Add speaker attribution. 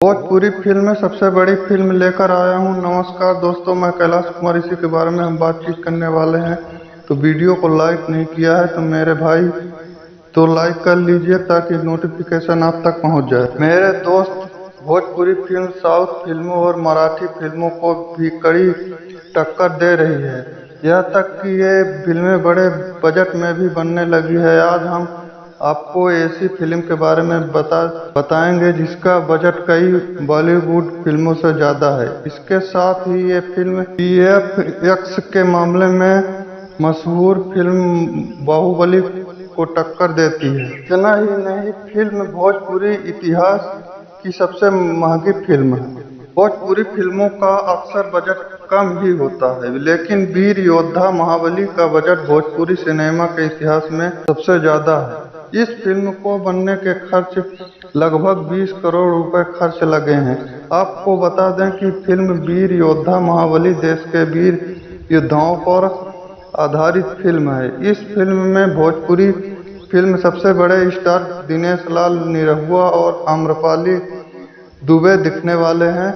Speaker 1: Bhojpuri film में सबसे बड़ी फिल्म लेकर आया हूँ। नमस्कार दोस्तों, मैं कैलाश कुमार। इसी के बारे में हम बातचीत करने वाले हैं। तो वीडियो को लाइक नहीं किया है तो मेरे भाई तो लाइक कर लीजिए ताकि नोटिफिकेशन आप तक पहुंच जाए। मेरे दोस्त, भोजपुरी फिल्म साउथ फिल्मों और मराठी फिल्मों को भी कड़ी टक्कर दे रही है। यह तक कि ये फिल्में बड़े बजट में भी बनने लगी है। आज हम आपको ऐसी फिल्म के बारे में बताएंगे जिसका बजट कई बॉलीवुड फिल्मों से ज्यादा है। इसके साथ ही ये फिल्म वीएफएक्स के मामले में मशहूर फिल्म बाहुबली को टक्कर देती है। इतना ही नहीं, फिल्म भोजपुरी इतिहास की सबसे महंगी फिल्म है। भोजपुरी फिल्मों का अक्सर बजट कम ही होता है, लेकिन वीर योद्धा महाबली का बजट भोजपुरी सिनेमा के इतिहास में सबसे ज्यादा है। इस फिल्म को बनने के खर्च लगभग 20 करोड़ रुपए खर्च लगे हैं। आपको बता दें कि फिल्म वीर योद्धा महाबली देश के वीर योद्धाओं पर आधारित फिल्म है। इस फिल्म में भोजपुरी फिल्म सबसे बड़े स्टार दिनेश लाल निरहुआ और आम्रपाली दुबे दिखने वाले हैं।